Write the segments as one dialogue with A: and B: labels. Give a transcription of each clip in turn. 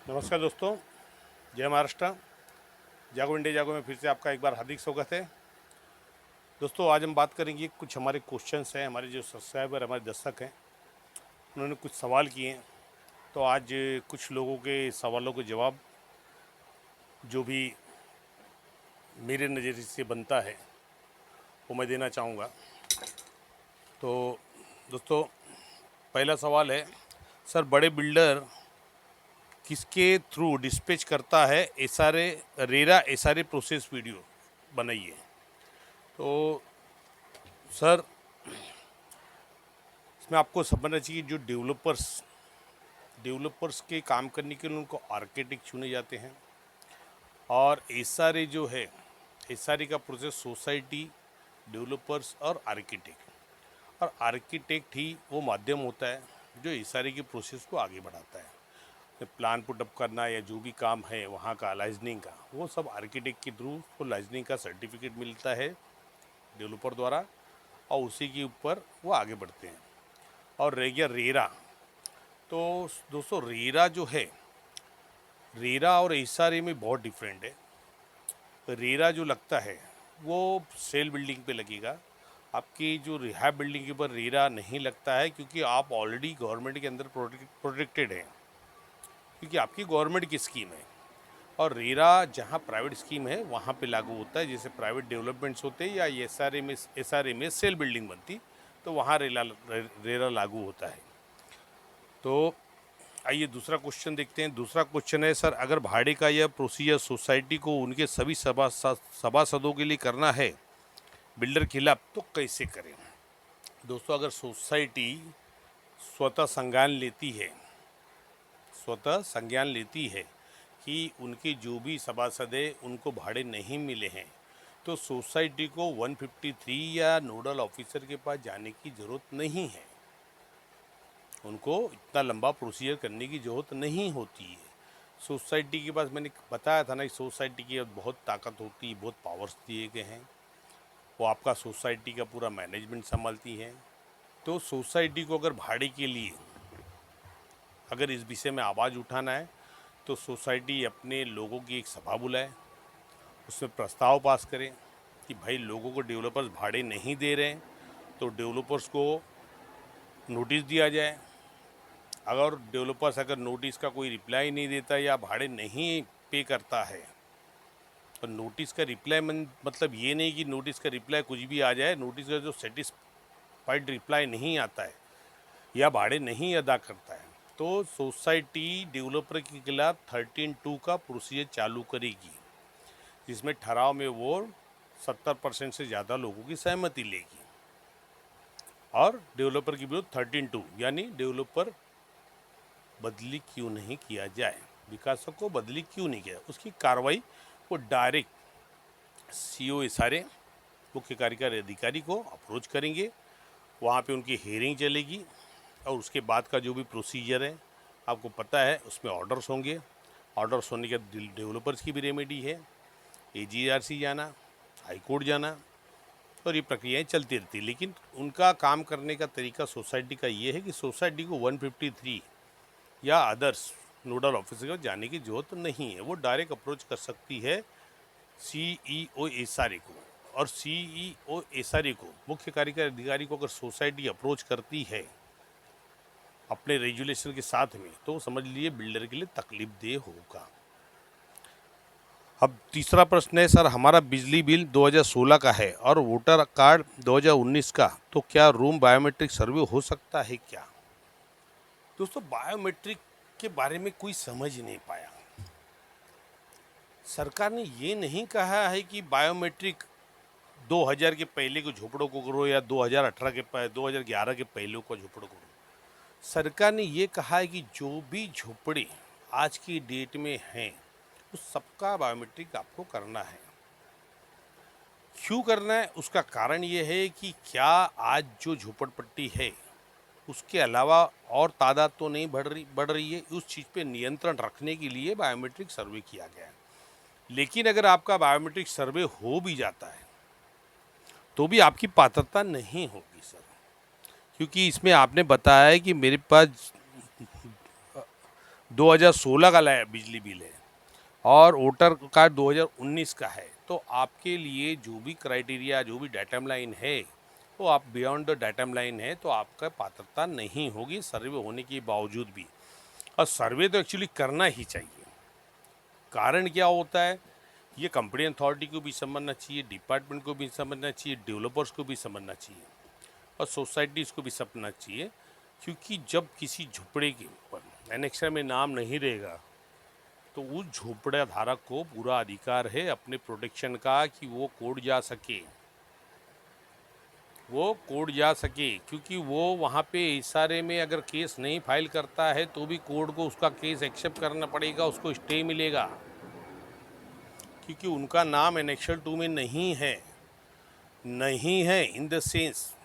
A: नमस्कार दोस्तों, जय महाराष्ट्र। जागो इंडिया जागो में फिर से आपका एक बार हार्दिक स्वागत है। दोस्तों, आज हम बात करेंगे, कुछ हमारे क्वेश्चंस हैं, हमारे जो सब्सक्राइबर हमारे दर्शक हैं उन्होंने कुछ सवाल किए हैं। तो आज कुछ लोगों के सवालों के जवाब जो भी मेरे नज़रिए से बनता है वो मैं देना चाहूँगा। तो दोस्तों, पहला सवाल है, सर बड़े बिल्डर किसके थ्रू डिस्पैच करता है SRA RERA SRA process video बनाइए। तो सर, इसमें आपको समझना चाहिए, जो डेवलपर्स के काम करने के लिए उनको आर्किटेक्ट चुने जाते हैं, और एसआरए जो है, एसआरए का प्रोसेस सोसाइटी, डेवलपर्स और आर्किटेक्ट ही वो माध्यम होता है जो एसआरए के प्रोसेस को आगे बढ़ाता है। प्लान पुटअप करना या जो भी काम है वहाँ का लाइजनिंग का, वो सब आर्किटेक्ट के थ्रू उसको लाइजनिंग का सर्टिफिकेट मिलता है डेवलपर द्वारा, और उसी के ऊपर वो आगे बढ़ते हैं। और रह गया रेरा, तो दोस्तों रेरा जो है, रेरा और एसआरए में बहुत डिफरेंट है। रेरा जो लगता है वो सेल बिल्डिंग पे लगेगा, आपकी जो रिहाब बिल्डिंग के ऊपर रेरा नहीं लगता है, क्योंकि आप ऑलरेडी गवर्नमेंट के अंदर प्रोटेक्टेड हैं, क्योंकि आपकी गवर्नमेंट की स्कीम है। और रेरा जहाँ प्राइवेट स्कीम है वहाँ पे लागू होता है, जैसे प्राइवेट डेवलपमेंट्स होते हैं या एसआरए में सेल बिल्डिंग बनती, तो वहाँ रेरा लागू होता है। तो आइए दूसरा क्वेश्चन देखते हैं। दूसरा क्वेश्चन है, सर अगर भाड़े का यह प्रोसीजर सोसाइटी को उनके सभी सभासदों के लिए करना है बिल्डर के खिलाफ, तो कैसे करें। दोस्तों, अगर सोसाइटी स्वतः संज्ञान लेती है कि उनके जो भी सभासद हैं उनको भाड़े नहीं मिले हैं, तो सोसाइटी को 153 या नोडल ऑफिसर के पास जाने की ज़रूरत नहीं है। उनको इतना लंबा प्रोसीजर करने की ज़रूरत नहीं होती है। सोसाइटी के पास, मैंने बताया था ना, कि सोसाइटी की बहुत ताकत होती है, बहुत पावर्स दिए गए हैं। वो आपका सोसाइटी का पूरा मैनेजमेंट संभालती है। तो सोसाइटी को अगर भाड़े के लिए अगर इस विषय में आवाज़ उठाना है, तो सोसाइटी अपने लोगों की एक सभा बुलाए, उसमें प्रस्ताव पास करें कि भाई लोगों को डेवलपर्स भाड़े नहीं दे रहे हैं, तो डेवलपर्स को नोटिस दिया जाए। अगर नोटिस का कोई रिप्लाई नहीं देता या भाड़े नहीं पे करता है, तो नोटिस का रिप्लाई मतलब ये नहीं कि नोटिस का रिप्लाई कुछ भी आ जाए। नोटिस का जो सेटिस्फाइड रिप्लाई नहीं आता है या भाड़े नहीं अदा करता है, तो सोसाइटी डेवलपर के खिलाफ 13(2) का प्रोसीजर चालू करेगी, जिसमें ठहराव में वो 70% से ज़्यादा लोगों की सहमति लेगी। और डेवलपर के विरुद्ध 13(2) यानी डेवलपर बदली क्यों नहीं किया जाए, विकासक को बदली क्यों नहीं किया, उसकी कार्रवाई वो डायरेक्ट सीओ एसआरए, मुख्य कार्यकारी अधिकारी को अप्रोच करेंगे। वहाँ पे उनकी हियरिंग चलेगी, और उसके बाद का जो भी प्रोसीजर है आपको पता है, उसमें ऑर्डर्स होंगे। ऑर्डर्स होने के डेवलपर्स की भी रेमेडी है, एजीआरसी जाना, हाई कोर्ट जाना, और ये प्रक्रियाएं चलती रहती है। लेकिन उनका काम करने का तरीका सोसाइटी का ये है कि सोसाइटी को 153 या अदर्स नोडल ऑफिसर को जाने की जरूरत नहीं है। वो डायरेक्ट अप्रोच कर सकती है सीईओ एसआरए को, और सीईओ एसआरए को, मुख्य कार्यकारी अधिकारी को, अगर सोसाइटी अप्रोच करती है अपने रेजुलेशन के साथ में, तो समझ लिए बिल्डर के लिए तकलीफ देह होगा। अब तीसरा प्रश्न है, सर हमारा बिजली बिल 2016 का है और वोटर कार्ड 2019 का, तो क्या रूम बायोमेट्रिक सर्वे हो सकता है क्या। दोस्तों, बायोमेट्रिक के बारे में कोई समझ नहीं पाया। सरकार ने ये नहीं कहा है कि बायोमेट्रिक 2000 के पहले के झोपड़ों को करो या 2011 के पहले को झोपड़ों को करो। सरकार ने ये कहा है कि जो भी झोपड़े आज की डेट में हैं उस सबका बायोमेट्रिक आपको करना है। क्यों करना है, उसका कारण ये है कि क्या आज जो झोपड़पट्टी है उसके अलावा और तादाद तो नहीं बढ़ रही है, उस चीज़ पे नियंत्रण रखने के लिए बायोमेट्रिक सर्वे किया गया है। लेकिन अगर आपका बायोमेट्रिक सर्वे हो भी जाता है तो भी आपकी पात्रता नहीं होगी सर, क्योंकि इसमें आपने बताया है कि मेरे पास 2016 का बिजली बिल है और वोटर कार्ड 2019 का है, तो आपके लिए जो भी क्राइटेरिया, जो भी डाटम लाइन है, वो आप बियॉन्ड द डाटम लाइन है तो आपका पात्रता नहीं होगी सर्वे होने के बावजूद भी। और सर्वे तो एक्चुअली करना ही चाहिए। कारण क्या होता है, ये कंपनी अथॉरिटी को भी समझना चाहिए, डिपार्टमेंट को भी समझना चाहिए, डेवलपर्स को भी समझना चाहिए और सोसाइटीज़ को भी समझना चाहिए, क्योंकि जब किसी झोपड़े के ऊपर एनेक्सर में नाम नहीं रहेगा तो उस झोपड़ा धारक को पूरा अधिकार है अपने प्रोटेक्शन का कि वो कोर्ट जा सके, क्योंकि वो वहाँ पे इशारे में अगर केस नहीं फाइल करता है तो भी कोर्ट को उसका केस एक्सेप्ट करना पड़ेगा, उसको स्टे मिलेगा, क्योंकि उनका नाम एनेक्शल 2 में नहीं है इन द सेंस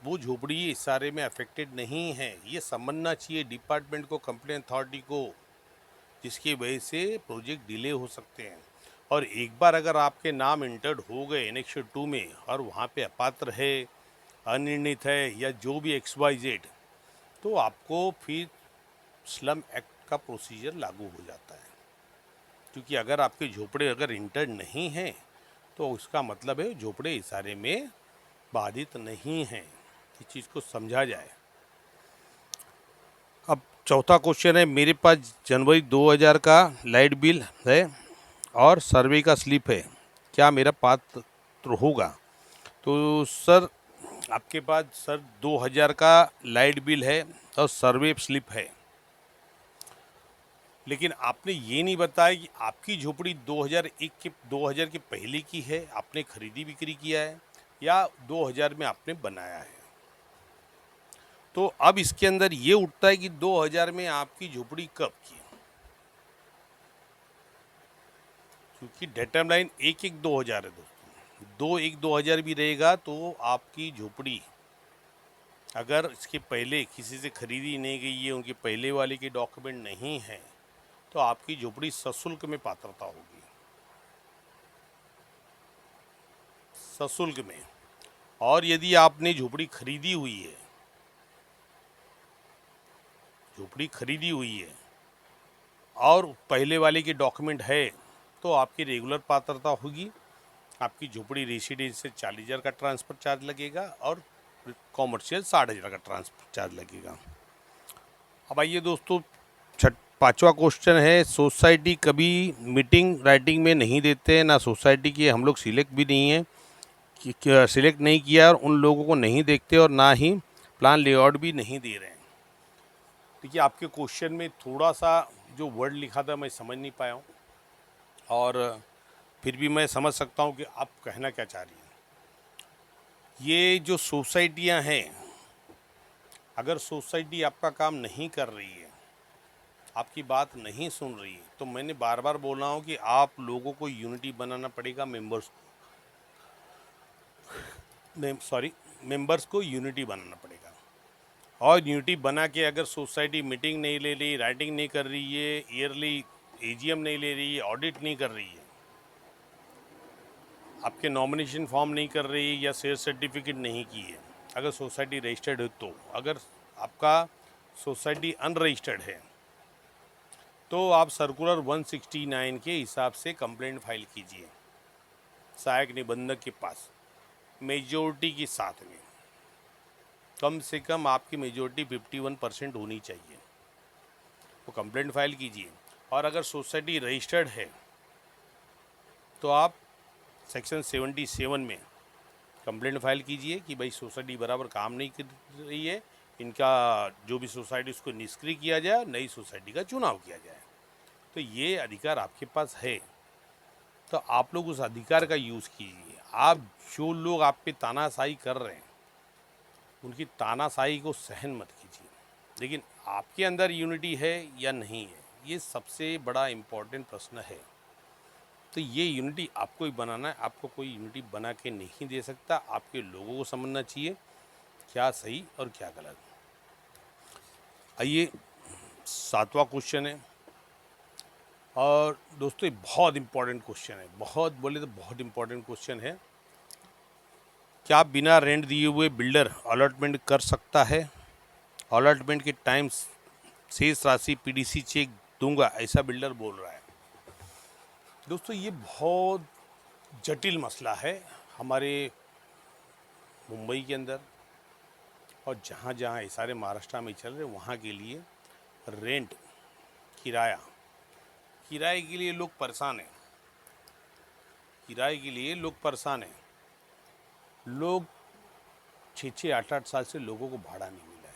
A: वो झोपड़ी इशारे में अफेक्टेड नहीं है। ये समझना चाहिए डिपार्टमेंट को, कंप्लेन अथॉरिटी को, जिसकी वजह से प्रोजेक्ट डिले हो सकते हैं। और एक बार अगर आपके नाम इंटर्ड हो गए एनेक्शर 2 में और वहाँ पे अपात्र है, अनिर्णित है या जो भी XYZ, तो आपको फिर स्लम एक्ट का प्रोसीजर लागू हो जाता है, क्योंकि अगर आपके झोपड़े अगर इंटर्ड नहीं हैं तो उसका मतलब है झोपड़े इशारे में बाधित नहीं हैं। इस चीज़ को समझा जाए। अब चौथा क्वेश्चन है, मेरे पास जनवरी 2000 का लाइट बिल है और सर्वे का स्लिप है, क्या मेरा पात्र होगा? तो सर आपके पास सर 2000 का लाइट बिल है और सर्वे स्लिप है, लेकिन आपने ये नहीं बताया कि आपकी झोपड़ी 2000 के पहले की है, आपने खरीदी बिक्री किया है या 2000 में आपने बनाया है। तो अब इसके अंदर ये उठता है कि 2000 में आपकी झोपड़ी कब की, क्योंकि डेटम लाइन 1/1/2000 है दोस्तों। 2/1/2000 भी रहेगा तो आपकी झोपड़ी अगर इसके पहले किसी से खरीदी नहीं गई है, उनके पहले वाले के डॉक्यूमेंट नहीं हैं, तो आपकी झोपड़ी सशुल्क में पात्रता होगी, सशुल्क में। और यदि आपने झोपड़ी खरीदी हुई है और पहले वाले के डॉक्यूमेंट है तो आपकी रेगुलर पात्रता होगी। आपकी झोपड़ी रेसिडेंस से 40,000 का ट्रांसफ़र चार्ज लगेगा और कॉमर्शियल 60,000 का ट्रांसफ़र चार्ज लगेगा। अब आइए दोस्तों, पांचवा क्वेश्चन है, सोसाइटी कभी मीटिंग राइटिंग में नहीं देते हैं, ना सोसाइटी के हम लोग सिलेक्ट भी नहीं हैं कि सिलेक्ट नहीं किया और उन लोगों को नहीं देखते और ना ही प्लान लेआउट भी नहीं दे रहे हैं। देखिए, आपके क्वेश्चन में थोड़ा सा जो वर्ड लिखा था मैं समझ नहीं पाया हूँ, और फिर भी मैं समझ सकता हूँ कि आप कहना क्या चाह रही हैं। ये जो सोसाइटियाँ हैं, अगर सोसाइटी आपका काम नहीं कर रही है, आपकी बात नहीं सुन रही है, तो मैंने बार बार बोल रहा हूँ कि आप लोगों को यूनिटी बनाना पड़ेगा, मेंबर्स को यूनिटी बनाना पड़ेगा। और यूनिटी बना के अगर सोसाइटी मीटिंग नहीं ले रही, राइटिंग नहीं कर रही है, ईयरली AGM नहीं ले रही है, ऑडिट नहीं कर रही है, आपके नॉमिनेशन फॉर्म नहीं कर रही है या शेयर सर्टिफिकेट नहीं की है, अगर सोसाइटी रजिस्टर्ड है तो, अगर आपका सोसाइटी अनरजिस्टर्ड है तो आप सर्कुलर 169 के हिसाब से कंप्लेंट फाइल कीजिए सहायक निबंधक के पास, मेजोरिटी के साथ में। कम से कम आपकी मेजोरिटी 51% होनी चाहिए, तो कंप्लेंट फाइल कीजिए। और अगर सोसाइटी रजिस्टर्ड है तो आप सेक्शन 77 में कंप्लेंट फाइल कीजिए कि भाई सोसाइटी बराबर काम नहीं कर रही है, इनका जो भी सोसाइटी उसको निष्क्रिय किया जाए, नई सोसाइटी का चुनाव किया जाए। तो ये अधिकार आपके पास है, तो आप लोग उस अधिकार का यूज़ कीजिए। आप जो लोग आप पे तानाशाही कर रहे हैं उनकी तानाशाही को सहन मत कीजिए, लेकिन आपके अंदर यूनिटी है या नहीं है, ये सबसे बड़ा इम्पोर्टेंट प्रश्न है। तो ये यूनिटी आपको ही बनाना है, आपको कोई यूनिटी बना के नहीं दे सकता। आपके लोगों को समझना चाहिए क्या सही और क्या गलत। आइए, 7वां क्वेश्चन है, और दोस्तों ये बहुत इम्पोर्टेंट क्वेश्चन है, बहुत बोले तो बहुत इम्पोर्टेंट क्वेश्चन है। क्या बिना रेंट दिए हुए बिल्डर अलॉटमेंट कर सकता है? अलॉटमेंट के टाइम शेष राशि PDC चेक दूंगा, ऐसा बिल्डर बोल रहा है। दोस्तों ये बहुत जटिल मसला है हमारे मुंबई के अंदर, और जहाँ जहाँ सारे महाराष्ट्र में चल रहे वहाँ के लिए रेंट, किराया, किराए के लिए लोग परेशान हैं। किराए के लिए लोग परेशान हैं। लोग 6-6, 8-8 साल से लोगों को भाड़ा नहीं मिला है।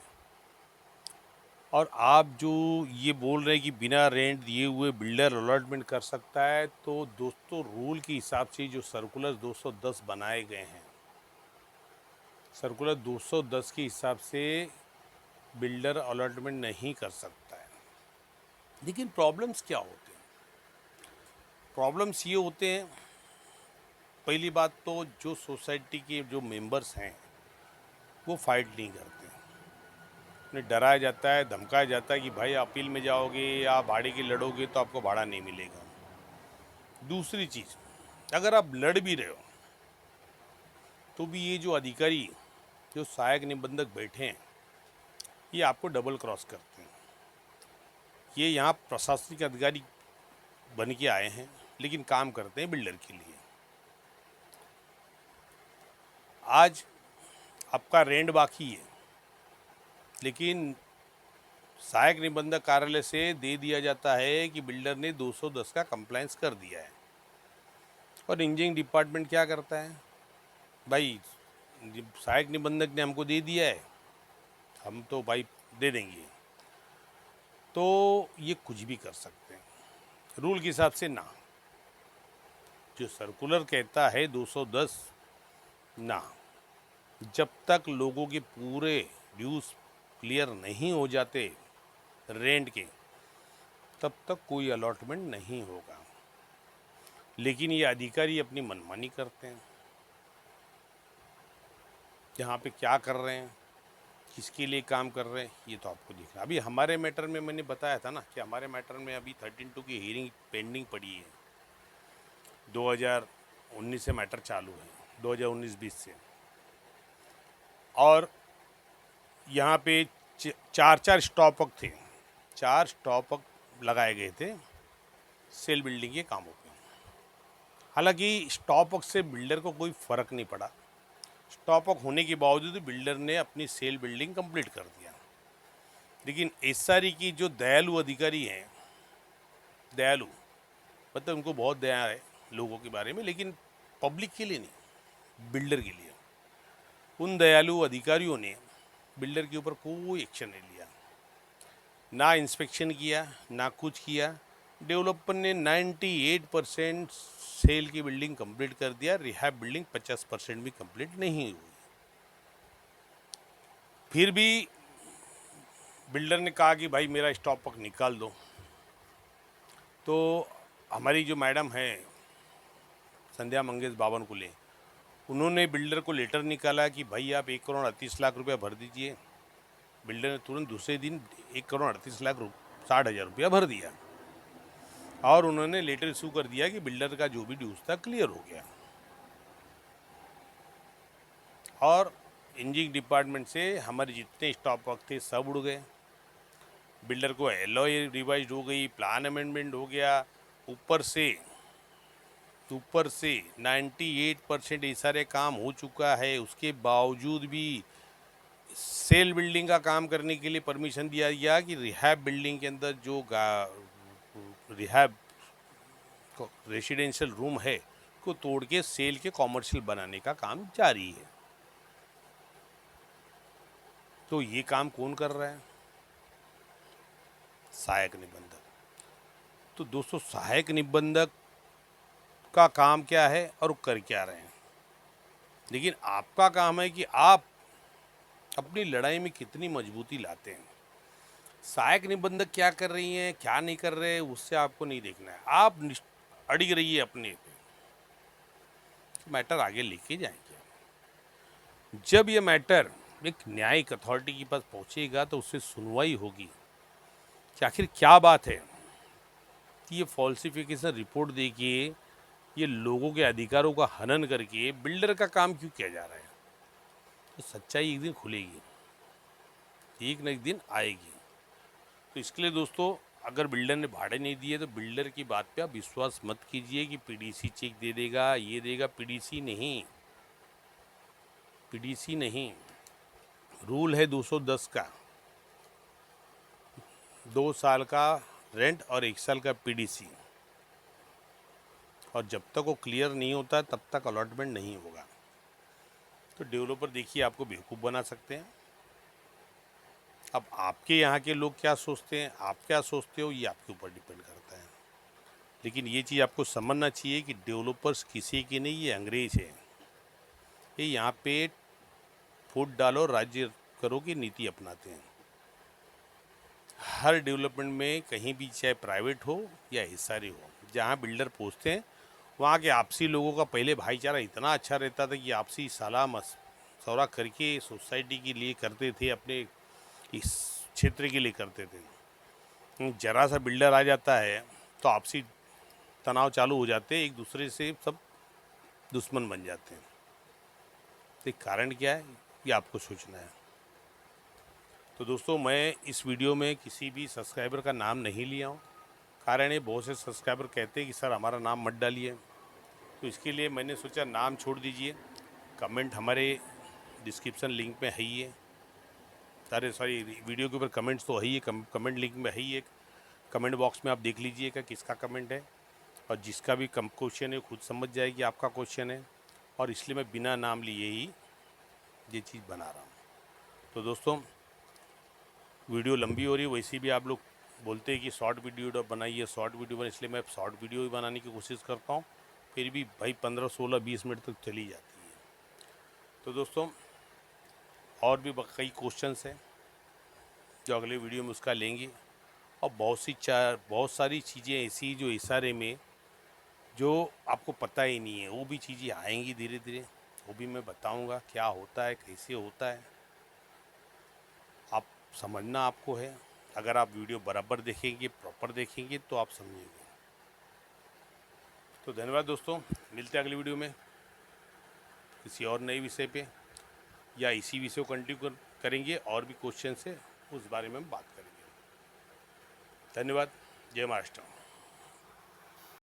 A: और आप जो ये बोल रहे हैं कि बिना रेंट दिए हुए बिल्डर अलॉटमेंट कर सकता है, तो दोस्तों रूल के हिसाब से जो सर्कुलर 210 बनाए गए हैं, सर्कुलर 210 के हिसाब से बिल्डर अलॉटमेंट नहीं कर सकता है। लेकिन प्रॉब्लम्स क्या होते हैं? प्रॉब्लम्स ये होते हैं, पहली बात तो जो सोसाइटी के जो मेंबर्स हैं वो फाइट नहीं करते। उन्हें डराया जाता है, धमकाया जाता है कि भाई अपील में जाओगे या भाड़े की लड़ोगे तो आपको भाड़ा नहीं मिलेगा। दूसरी चीज़, अगर आप लड़ भी रहे हो तो भी ये जो अधिकारी, जो सहायक निबंधक बैठे हैं, ये आपको डबल क्रॉस करते हैं। ये यहाँ प्रशासनिक अधिकारी बन के आए हैं लेकिन काम करते हैं बिल्डर के लिए। आज आपका रेंट बाकी है, लेकिन सहायक निबंधक कार्यालय से दे दिया जाता है कि बिल्डर ने 210 का कंप्लायंस कर दिया है। और इंजीनियरिंग डिपार्टमेंट क्या करता है, भाई सहायक निबंधक ने हमको दे दिया है, हम तो भाई दे देंगे। तो ये कुछ भी कर सकते हैं रूल के हिसाब से ना। जो सर्कुलर कहता है 210 ना, जब तक लोगों के पूरे ड्यूज क्लियर नहीं हो जाते रेंट के, तब तक कोई अलॉटमेंट नहीं होगा। लेकिन ये अधिकारी अपनी मनमानी करते हैं। यहाँ पे क्या कर रहे हैं, किसके लिए काम कर रहे हैं, ये तो आपको दिख रहा है। अभी हमारे मैटर में मैंने बताया था ना कि हमारे मैटर में अभी 13-2 की हियरिंग पेंडिंग पड़ी है। 2019 से मैटर चालू है, 2019-20 से। और यहाँ पे 4 स्टॉपक थे, 4 स्टॉपक लगाए गए थे सेल बिल्डिंग के कामों पे। हालांकि स्टॉपक से बिल्डर को कोई फ़र्क नहीं पड़ा। स्टॉपक होने के बावजूद बिल्डर ने अपनी सेल बिल्डिंग कंप्लीट कर दिया। लेकिन एसआरई की जो दयालु अधिकारी हैं, दयालु मतलब उनको बहुत दया है लोगों के बारे में, लेकिन पब्लिक के लिए नहीं, बिल्डर के लिए। उन दयालु अधिकारियों ने बिल्डर के ऊपर कोई एक्शन नहीं लिया, ना इंस्पेक्शन किया, ना कुछ किया। डेवलपर ने 98% सेल की बिल्डिंग कंप्लीट कर दिया, रिहैब बिल्डिंग 50% भी कंप्लीट नहीं हुई। फिर भी बिल्डर ने कहा कि भाई मेरा स्टॉपक निकाल दो। तो हमारी जो मैडम है संध्या मंगेश बावनकुले, उन्होंने बिल्डर को लेटर निकाला कि भाई आप 1,38,00,000 रुपया भर दीजिए। बिल्डर ने तुरंत दूसरे दिन 1,38,60,000 रुपया भर दिया और उन्होंने लेटर इशू कर दिया कि बिल्डर का जो भी ड्यूज था क्लियर हो गया। और इंजीनियरिंग डिपार्टमेंट से हमारे जितने स्टॉप वर्क थे सब उड़ गए। बिल्डर को एलओए रिवाइज हो गई, प्लान अमेंडमेंट हो गया, ऊपर से 98% ये सारे काम हो चुका है। उसके बावजूद भी सेल बिल्डिंग का काम करने के लिए परमिशन दिया गया कि रिहैब बिल्डिंग के अंदर जो रिहैब रेसिडेंशियल रूम है को तोड़ के सेल के कॉमर्शियल बनाने का काम जारी है। तो ये काम कौन कर रहा है? सहायक निबंधक। तो दोस्तों सहायक निबंधक का काम क्या है और कर क्या रहे हैं? लेकिन आपका काम है कि आप अपनी लड़ाई में कितनी मजबूती लाते हैं। सहायक निबंधक क्या कर रही हैं, क्या नहीं कर रहे, उससे आपको नहीं देखना है। आप अड़िग रहिए अपने पे, मैटर आगे लेके जाएंगे। जब ये मैटर एक न्यायिक अथॉरिटी के पास पहुंचेगा तो उससे सुनवाई होगी कि आखिर क्या बात है कि ये फॉल्सिफिकेशन रिपोर्ट देखिए, ये लोगों के अधिकारों का हनन करके बिल्डर का काम क्यों किया जा रहा है। तो सच्चाई एक दिन खुलेगी, एक न एक दिन आएगी। तो इसके लिए दोस्तों अगर बिल्डर ने भाड़े नहीं दिए तो बिल्डर की बात पे आप विश्वास मत कीजिए कि पीडीसी चेक दे देगा, ये देगा। पीडीसी नहीं, पीडीसी नहीं। रूल है 210 का, 2 साल का रेंट और 1 साल का पीडीसी, और जब तक वो क्लियर नहीं होता तब तक अलॉटमेंट नहीं होगा। तो डेवलपर देखिए आपको बेवकूफ़ बना सकते हैं। अब आपके यहाँ के लोग क्या सोचते हैं, आप क्या सोचते हो, ये आपके ऊपर डिपेंड करता है। लेकिन ये चीज़ आपको समझना चाहिए कि डेवलपर्स किसी के नहीं, ये अंग्रेज हैं। ये यहाँ पे फूट डालो राज्य करो की नीति अपनाते हैं। हर डेवलपमेंट में कहीं भी, चाहे प्राइवेट हो या हिस्सारी हो, जहाँ बिल्डर पहुँचते हैं वहाँ के आपसी लोगों का पहले भाईचारा इतना अच्छा रहता था कि आपसी सलाह मशवरा करके सोसाइटी के लिए करते थे, अपने इस क्षेत्र के लिए करते थे। जरा सा बिल्डर आ जाता है तो आपसी तनाव चालू हो जाते हैं, एक दूसरे से सब दुश्मन बन जाते हैं। तो कारण क्या है, ये आपको सोचना है। तो दोस्तों, मैं इस वीडियो में किसी भी सब्सक्राइबर का नाम नहीं लिया हूँ। कारण है, बहुत से सब्सक्राइबर कहते हैं कि सर हमारा नाम मत डालिए, तो इसके लिए मैंने सोचा नाम छोड़ दीजिए। कमेंट हमारे डिस्क्रिप्शन लिंक में है ही है, सारे सारी वीडियो के ऊपर कमेंट्स तो है ही है, कमेंट लिंक में है ही है। कमेंट बॉक्स में आप देख लीजिएगा किसका कमेंट है, और जिसका भी क्वेश्चन है खुद समझ जाए कि आपका क्वेश्चन है, और इसलिए मैं बिना नाम लिए ही ये चीज़ बना रहा हूँ। तो दोस्तों, वीडियो लंबी हो रही है, वैसे भी आप लोग बोलते हैं कि शॉर्ट वीडियो बनाइए, शॉर्ट वीडियो बनाइए, इसलिए मैं शॉर्ट वीडियो ही बनाने की कोशिश करता हूँ। फिर भी भाई 15, 16, 20 मिनट तक चली जाती है। तो दोस्तों, और भी कई क्वेश्चंस हैं जो अगले वीडियो में उसका लेंगे, और बहुत सारी चीज़ें ऐसी जो इशारे में जो आपको पता ही नहीं है, वो भी चीज़ें आएंगी धीरे धीरे, वो भी मैं बताऊंगा क्या होता है, कैसे होता है। आप समझना आपको है, अगर आप वीडियो बराबर देखेंगे, प्रॉपर देखेंगे, तो आप समझेंगे। तो धन्यवाद दोस्तों, मिलते हैं अगली वीडियो में किसी और नए विषय पे, या इसी विषय को कंटिन्यू करेंगे, और भी क्वेश्चन है उस बारे में हम बात करेंगे। धन्यवाद। जय महाराष्ट्र।